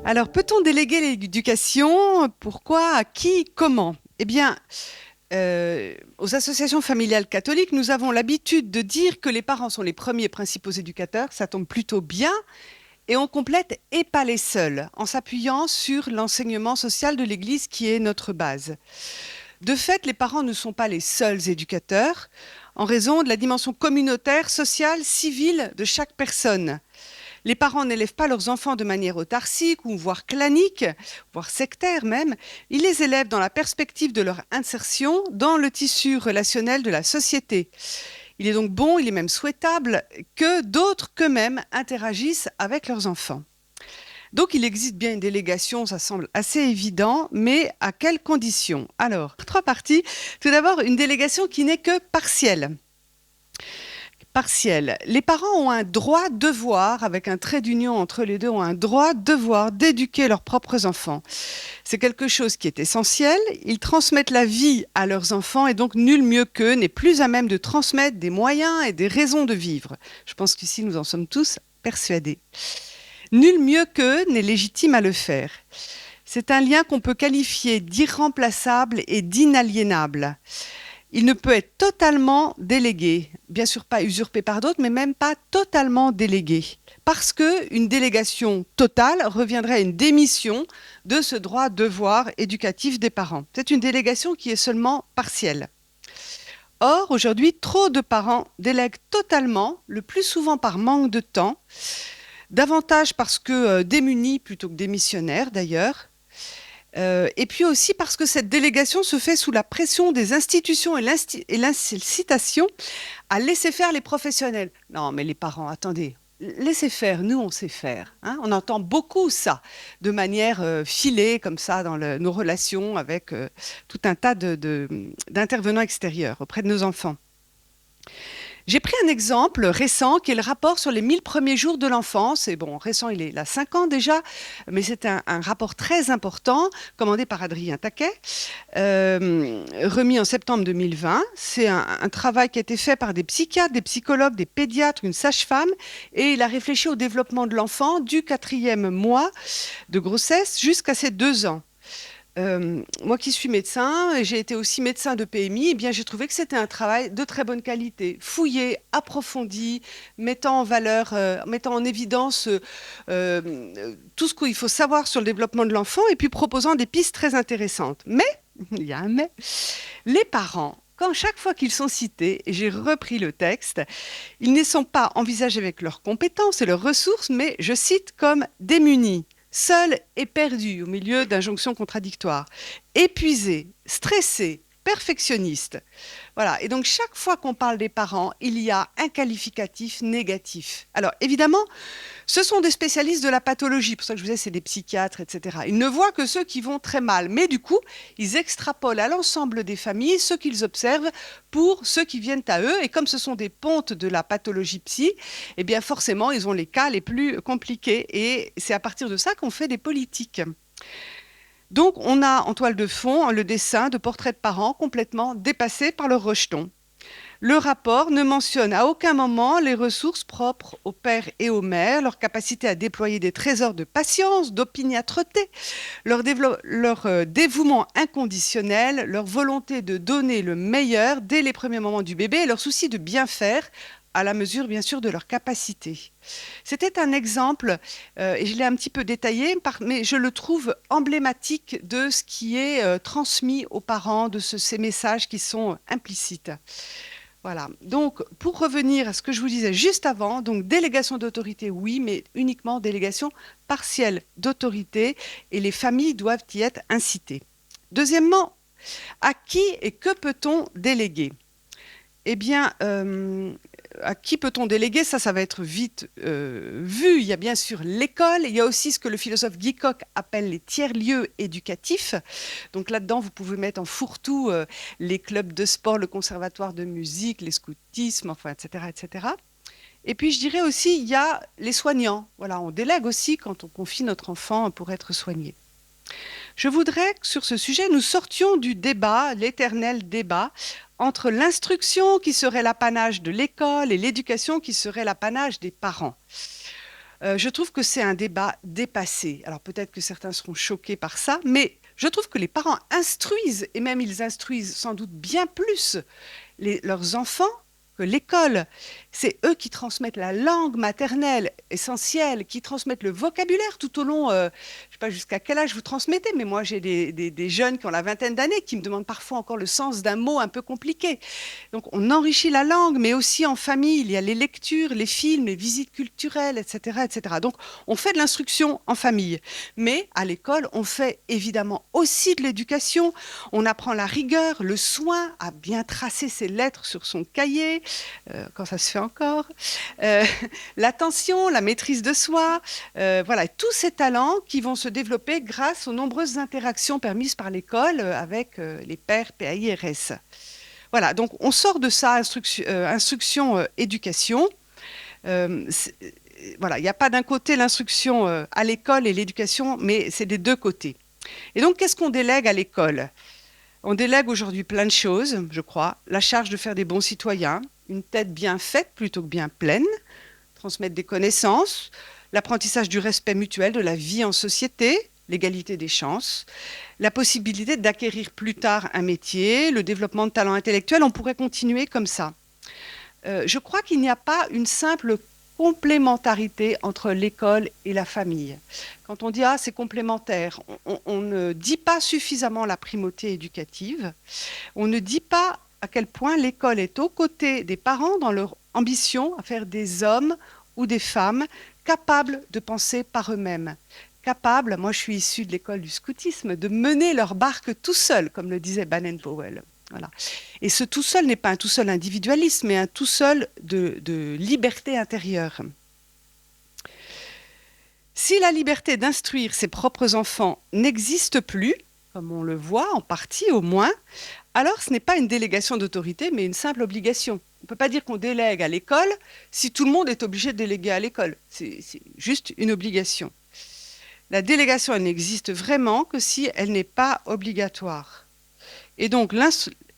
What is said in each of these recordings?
Alors, peut-on déléguer l'éducation? Pourquoi? À qui? Comment? Eh bien, aux associations familiales catholiques, nous avons l'habitude de dire que les parents sont les premiers principaux éducateurs. Ça tombe plutôt bien. Et on complète et pas les seuls, en s'appuyant sur l'enseignement social de l'Église qui est notre base. De fait, les parents ne sont pas les seuls éducateurs, en raison de la dimension communautaire, sociale, civile de chaque personne. Les parents n'élèvent pas leurs enfants de manière autarcique ou voire clanique, voire sectaire même. Ils les élèvent dans la perspective de leur insertion dans le tissu relationnel de la société. Il est donc bon, il est même souhaitable que d'autres qu'eux-mêmes interagissent avec leurs enfants. Donc il existe bien une délégation, ça semble assez évident, mais à quelles conditions? Alors, trois parties. Tout d'abord, une délégation qui n'est que partielle. Partielle. Les parents ont un droit-devoir, avec un trait d'union entre les deux, ont un droit-devoir d'éduquer leurs propres enfants. C'est quelque chose qui est essentiel. Ils transmettent la vie à leurs enfants et donc nul mieux qu'eux n'est plus à même de transmettre des moyens et des raisons de vivre. Je pense qu'ici, nous en sommes tous persuadés. Nul mieux qu'eux n'est légitime à le faire. C'est un lien qu'on peut qualifier d'irremplaçable et d'inaliénable. Il ne peut être totalement délégué, bien sûr pas usurpé par d'autres, mais même pas totalement délégué. Parce qu'une délégation totale reviendrait à une démission de ce droit-devoir éducatif des parents. C'est une délégation qui est seulement partielle. Or, aujourd'hui, trop de parents délèguent totalement, le plus souvent par manque de temps, davantage parce que démunis plutôt que démissionnaires d'ailleurs, et puis aussi parce que cette délégation se fait sous la pression des institutions et l'incitation à laisser faire les professionnels. Non, mais les parents, attendez, laissez faire, nous on sait faire. Hein, on entend beaucoup ça, de manière filée comme ça dans nos relations avec tout un tas d'intervenants extérieurs auprès de nos enfants. J'ai pris un exemple récent qui est le rapport sur les 1000 premiers jours de l'enfance. Et bon, récent, il est là 5 ans déjà, mais c'est un rapport très important, commandé par Adrien Taquet, remis en septembre 2020. C'est un travail qui a été fait par des psychiatres, des psychologues, des pédiatres, une sage-femme, et il a réfléchi au développement de l'enfant du 4e mois de grossesse jusqu'à ses 2 ans. Moi qui suis médecin, et j'ai été aussi médecin de PMI, eh bien j'ai trouvé que c'était un travail de très bonne qualité, fouillé, approfondi, mettant en valeur, mettant en évidence tout ce qu'il faut savoir sur le développement de l'enfant et puis proposant des pistes très intéressantes. Mais, il y a un mais, les parents, quand chaque fois qu'ils sont cités, et j'ai repris le texte, ils ne sont pas envisagés avec leurs compétences et leurs ressources, mais, je cite, comme démunis, seul et perdu au milieu d'injonctions contradictoires, épuisé, stressé, perfectionniste. Voilà. Et donc, chaque fois qu'on parle des parents, il y a un qualificatif négatif. Alors, évidemment, ce sont des spécialistes de la pathologie. Pour ça que je vous disais, c'est des psychiatres, etc. Ils ne voient que ceux qui vont très mal. Mais du coup, ils extrapolent à l'ensemble des familles ce qu'ils observent pour ceux qui viennent à eux. Et comme ce sont des pontes de la pathologie psy, eh bien, forcément, ils ont les cas les plus compliqués. Et c'est à partir de ça qu'on fait des politiques. Donc, on a en toile de fond le dessin de portraits de parents complètement dépassés par leur rejeton. Le rapport ne mentionne à aucun moment les ressources propres aux pères et aux mères, leur capacité à déployer des trésors de patience, d'opiniâtreté, leur dévouement inconditionnel, leur volonté de donner le meilleur dès les premiers moments du bébé et leur souci de bien faire à la mesure, bien sûr, de leur capacité. C'était un exemple, et je l'ai un petit peu détaillé, mais je le trouve emblématique de ce qui est transmis aux parents, de ces messages qui sont implicites. Voilà. Donc, pour revenir à ce que je vous disais juste avant, donc délégation d'autorité, oui, mais uniquement délégation partielle d'autorité, et les familles doivent y être incitées. Deuxièmement, à qui et que peut-on déléguer? Eh bien, à qui peut-on déléguer? Ça va être vite vu. Il y a bien sûr l'école, il y a aussi ce que le philosophe Guy Coq appelle les tiers-lieux éducatifs. Donc là-dedans, vous pouvez mettre en fourre-tout les clubs de sport, le conservatoire de musique, les scoutismes, enfin, etc., etc. Et puis, je dirais aussi, il y a les soignants. Voilà, on délègue aussi quand on confie notre enfant pour être soigné. Je voudrais que sur ce sujet, nous sortions du débat, l'éternel débat, entre l'instruction qui serait l'apanage de l'école et l'éducation qui serait l'apanage des parents. Je trouve que c'est un débat dépassé. Alors peut-être que certains seront choqués par ça, mais je trouve que les parents instruisent, et même ils instruisent sans doute bien plus leurs enfants que l'école. C'est eux qui transmettent la langue maternelle essentielle, qui transmettent le vocabulaire tout au long. Je ne sais pas jusqu'à quel âge vous transmettez, mais moi j'ai des jeunes qui ont la vingtaine d'années qui me demandent parfois encore le sens d'un mot un peu compliqué. Donc on enrichit la langue, mais aussi en famille, il y a les lectures, les films, les visites culturelles, etc., etc. Donc on fait de l'instruction en famille, mais à l'école, on fait évidemment aussi de l'éducation. On apprend la rigueur, le soin à bien tracer ses lettres sur son cahier, quand ça se fait encore, euh, l'attention, la maîtrise de soi, voilà, tous ces talents qui vont se développer grâce aux nombreuses interactions permises par l'école avec les pairs PAIRS. Voilà, donc on sort de ça, instruction, éducation. C'est- voilà, il n'y a pas d'un côté l'instruction à l'école et l'éducation, mais c'est des deux côtés. Et donc, qu'est-ce qu'on délègue à l'école? On délègue aujourd'hui plein de choses, je crois. La charge de faire des bons citoyens, une tête bien faite plutôt que bien pleine, transmettre des connaissances, l'apprentissage du respect mutuel, de la vie en société, l'égalité des chances, la possibilité d'acquérir plus tard un métier, le développement de talents intellectuels. On pourrait continuer comme ça. Je crois qu'il n'y a pas une simple complémentarité entre l'école et la famille. Quand on dit ah c'est complémentaire, on ne dit pas suffisamment la primauté éducative. On ne dit pas à quel point l'école est aux côtés des parents dans leur ambition à faire des hommes ou des femmes capables de penser par eux-mêmes. Capables, moi je suis issue de l'école du scoutisme, de mener leur barque tout seul, comme le disait Baden-Powell. Voilà. Et ce tout seul n'est pas un tout seul individualisme, mais un tout seul de liberté intérieure. Si la liberté d'instruire ses propres enfants n'existe plus, comme on le voit en partie au moins, alors ce n'est pas une délégation d'autorité, mais une simple obligation. On ne peut pas dire qu'on délègue à l'école si tout le monde est obligé de déléguer à l'école. C'est juste une obligation. La délégation, elle n'existe vraiment que si elle n'est pas obligatoire. Et donc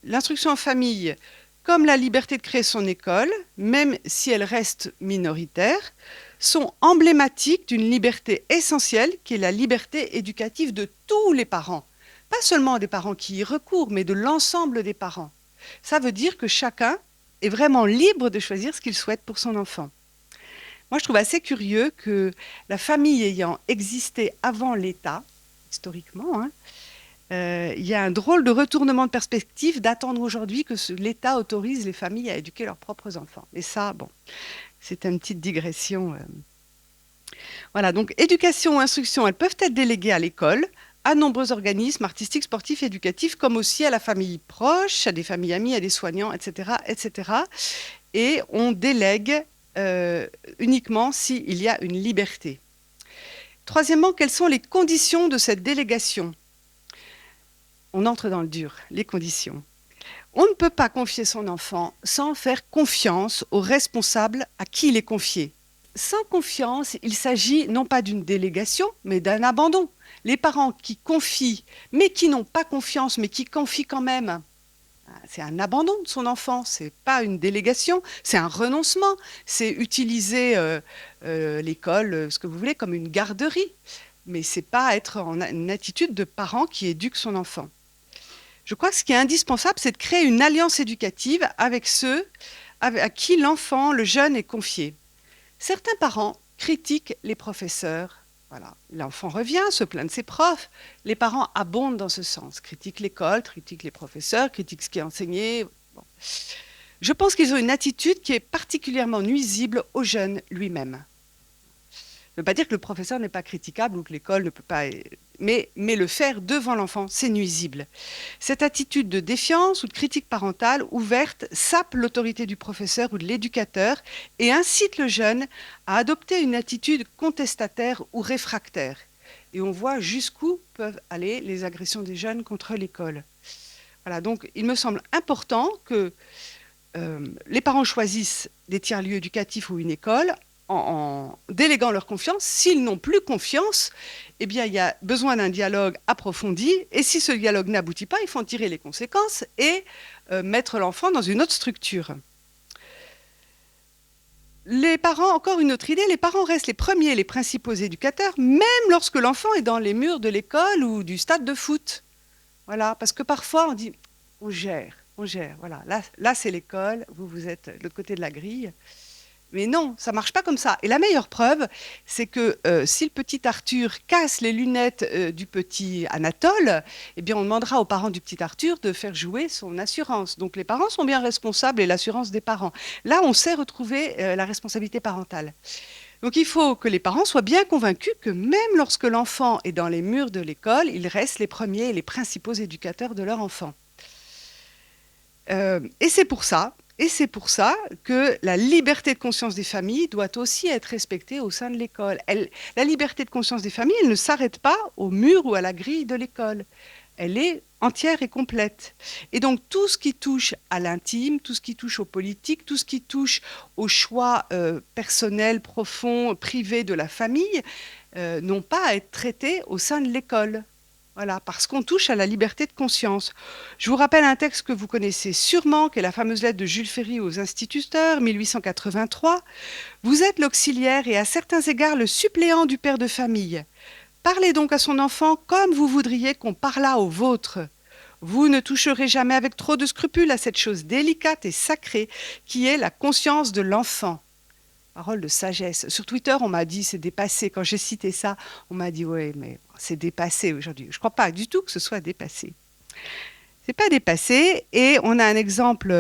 l'instruction en famille, comme la liberté de créer son école, même si elle reste minoritaire, sont emblématiques d'une liberté essentielle qui est la liberté éducative de tous les parents. Pas seulement des parents qui y recourent, mais de l'ensemble des parents. Ça veut dire que chacun est vraiment libre de choisir ce qu'il souhaite pour son enfant. Moi, je trouve assez curieux que la famille ayant existé avant l'État, historiquement, hein, il y a un drôle de retournement de perspective d'attendre aujourd'hui que l'État autorise les familles à éduquer leurs propres enfants. Et ça, bon, c'est une petite digression. Voilà, donc éducation ou instruction, elles peuvent être déléguées à l'école, à nombreux organismes artistiques, sportifs, éducatifs, comme aussi à la famille proche, à des familles amies, à des soignants, etc., etc. Et on délègue uniquement s'il y a une liberté. Troisièmement, quelles sont les conditions de cette délégation? On entre dans le dur, les conditions. On ne peut pas confier son enfant sans faire confiance au responsable à qui il est confié. Sans confiance, il s'agit non pas d'une délégation, mais d'un abandon. Les parents qui confient, mais qui n'ont pas confiance, mais qui confient quand même, c'est un abandon de son enfant, c'est pas une délégation, c'est un renoncement, c'est utiliser l'école, ce que vous voulez, comme une garderie, mais c'est pas être en une attitude de parent qui éduque son enfant. Je crois que ce qui est indispensable, c'est de créer une alliance éducative avec ceux à qui l'enfant, le jeune, est confié. Certains parents critiquent les professeurs. Voilà. L'enfant revient, se plaint de ses profs. Les parents abondent dans ce sens, critiquent l'école, critiquent les professeurs, critiquent ce qui est enseigné. Bon. Je pense qu'ils ont une attitude qui est particulièrement nuisible au jeune lui-même. Ça ne veut pas dire que le professeur n'est pas critiquable ou que l'école ne peut pas... Mais le faire devant l'enfant, c'est nuisible. Cette attitude de défiance ou de critique parentale ouverte sape l'autorité du professeur ou de l'éducateur et incite le jeune à adopter une attitude contestataire ou réfractaire. Et on voit jusqu'où peuvent aller les agressions des jeunes contre l'école. Voilà, donc il me semble important que les parents choisissent des tiers-lieux éducatifs ou une école en déléguant leur confiance. S'ils n'ont plus confiance, eh bien, il y a besoin d'un dialogue approfondi. Et si ce dialogue n'aboutit pas, il faut en tirer les conséquences et mettre l'enfant dans une autre structure. les parents, encore une autre idée, les parents restent les premiers, les principaux éducateurs, même lorsque l'enfant est dans les murs de l'école ou du stade de foot. Voilà, parce que parfois on dit, on gère, voilà. Là c'est l'école, vous êtes de l'autre côté de la grille. Mais non, ça marche pas comme ça. Et la meilleure preuve, c'est que si le petit Arthur casse les lunettes du petit Anatole, eh bien, on demandera aux parents du petit Arthur de faire jouer son assurance. Donc, les parents sont bien responsables et l'assurance des parents. Là, on sait retrouver la responsabilité parentale. Donc, il faut que les parents soient bien convaincus que même lorsque l'enfant est dans les murs de l'école, ils restent les premiers et les principaux éducateurs de leur enfant. Et c'est pour ça que la liberté de conscience des familles doit aussi être respectée au sein de l'école. La liberté de conscience des familles, elle ne s'arrête pas au mur ou à la grille de l'école. Elle est entière et complète. Et donc tout ce qui touche à l'intime, tout ce qui touche aux politiques, tout ce qui touche aux choix personnels, profonds, privés de la famille, n'ont pas à être traités au sein de l'école. Voilà, parce qu'on touche à la liberté de conscience. Je vous rappelle un texte que vous connaissez sûrement, qui est la fameuse lettre de Jules Ferry aux instituteurs, 1883. Vous êtes l'auxiliaire et à certains égards le suppléant du père de famille. Parlez donc à son enfant comme vous voudriez qu'on parlât au vôtre. Vous ne toucherez jamais avec trop de scrupules à cette chose délicate et sacrée qui est la conscience de l'enfant. Parole de sagesse. Sur Twitter, on m'a dit c'est dépassé. Quand j'ai cité ça, on m'a dit ouais, mais c'est dépassé aujourd'hui. Je ne crois pas du tout que ce soit dépassé. C'est pas dépassé. Et on a un exemple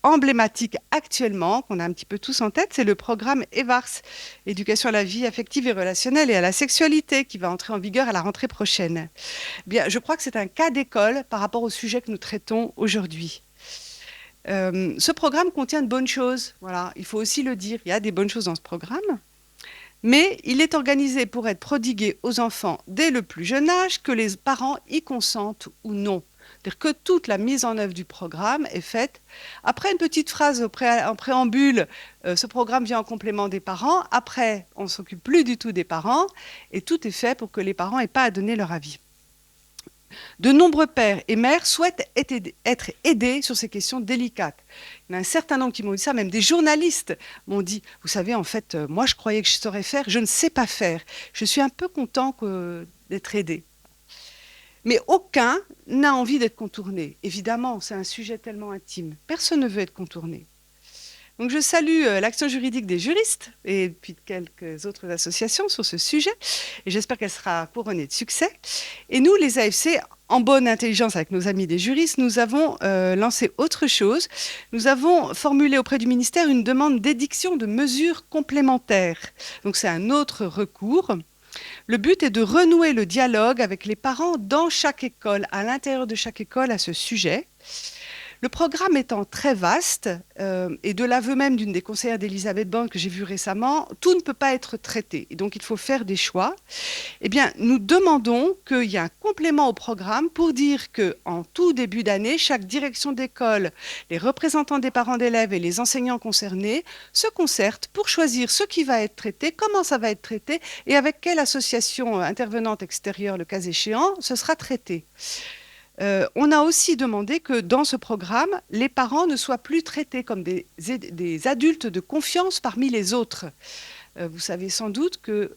emblématique actuellement qu'on a un petit peu tous en tête, c'est le programme EVARS, éducation à la vie affective et relationnelle et à la sexualité, qui va entrer en vigueur à la rentrée prochaine. Bien, je crois que c'est un cas d'école par rapport au sujet que nous traitons aujourd'hui. Ce programme contient de bonnes choses, voilà, il faut aussi le dire, il y a des bonnes choses dans ce programme, mais il est organisé pour être prodigué aux enfants dès le plus jeune âge, que les parents y consentent ou non. C'est-à-dire que toute la mise en œuvre du programme est faite. Après une petite phrase en préambule, ce programme vient en complément des parents, après on ne s'occupe plus du tout des parents, et tout est fait pour que les parents n'aient pas à donner leur avis. De nombreux pères et mères souhaitent être aidés sur ces questions délicates. Il y en a un certain nombre qui m'ont dit ça, même des journalistes m'ont dit, vous savez, en fait, moi je croyais que je saurais faire, je ne sais pas faire. Je suis un peu content d'être aidé. Mais aucun n'a envie d'être contourné. Évidemment, c'est un sujet tellement intime. Personne ne veut être contourné. Donc je salue l'action juridique des juristes et puis de quelques autres associations sur ce sujet et j'espère qu'elle sera couronnée de succès. Et nous, les AFC, en bonne intelligence avec nos amis des juristes, nous avons lancé autre chose. Nous avons formulé auprès du ministère une demande d'édiction de mesures complémentaires. Donc c'est un autre recours. Le but est de renouer le dialogue avec les parents dans chaque école, à l'intérieur de chaque école à ce sujet. Le programme étant très vaste, et de l'aveu même d'une des conseillères d'Elisabeth Borne que j'ai vue récemment, tout ne peut pas être traité. Et donc, il faut faire des choix. Eh bien, nous demandons qu'il y ait un complément au programme pour dire qu'en tout début d'année, chaque direction d'école, les représentants des parents d'élèves et les enseignants concernés se concertent pour choisir ce qui va être traité, comment ça va être traité et avec quelle association intervenante extérieure, le cas échéant, ce sera traité. On a aussi demandé que dans ce programme, les parents ne soient plus traités comme des adultes de confiance parmi les autres. Vous savez sans doute que,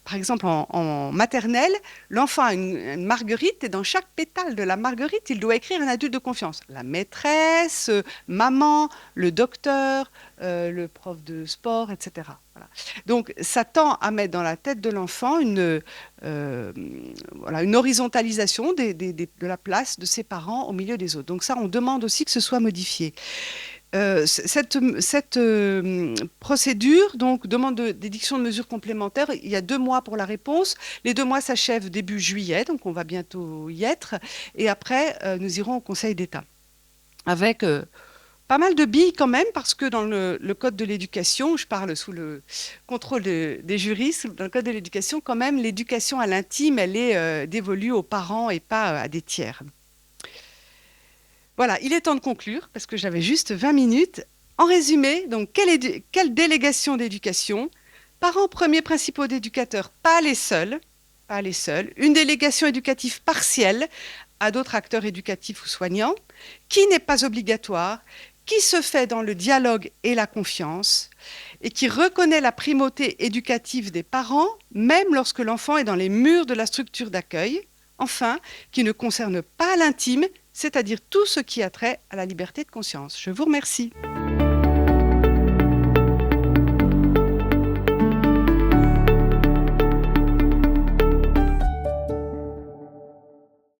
par exemple, en maternelle, l'enfant a une marguerite et dans chaque pétale de la marguerite, il doit écrire un adulte de confiance. La maîtresse, maman, le docteur, le prof de sport, etc. Voilà. Donc, ça tend à mettre dans la tête de l'enfant voilà, une horizontalisation de la place de ses parents au milieu des autres. Donc ça, on demande aussi que ce soit modifié. Cette procédure, donc demande d'édiction de mesures complémentaires, il y a 2 mois pour la réponse. Les 2 mois s'achèvent début juillet, donc on va bientôt y être. Et après, nous irons au Conseil d'État. Avec pas mal de billes quand même, parce que dans le Code de l'éducation, je parle sous le contrôle des juristes, dans le Code de l'éducation, quand même, l'éducation à l'intime, elle est dévolue aux parents et pas à des tiers. Voilà, il est temps de conclure, parce que j'avais juste 20 minutes. En résumé, donc, quelle délégation d'éducation? Parents premiers principaux d'éducateurs, pas les seuls. Une délégation éducative partielle à d'autres acteurs éducatifs ou soignants, qui n'est pas obligatoire, qui se fait dans le dialogue et la confiance, et qui reconnaît la primauté éducative des parents, même lorsque l'enfant est dans les murs de la structure d'accueil. Enfin, qui ne concerne pas l'intime, c'est-à-dire tout ce qui a trait à la liberté de conscience. Je vous remercie.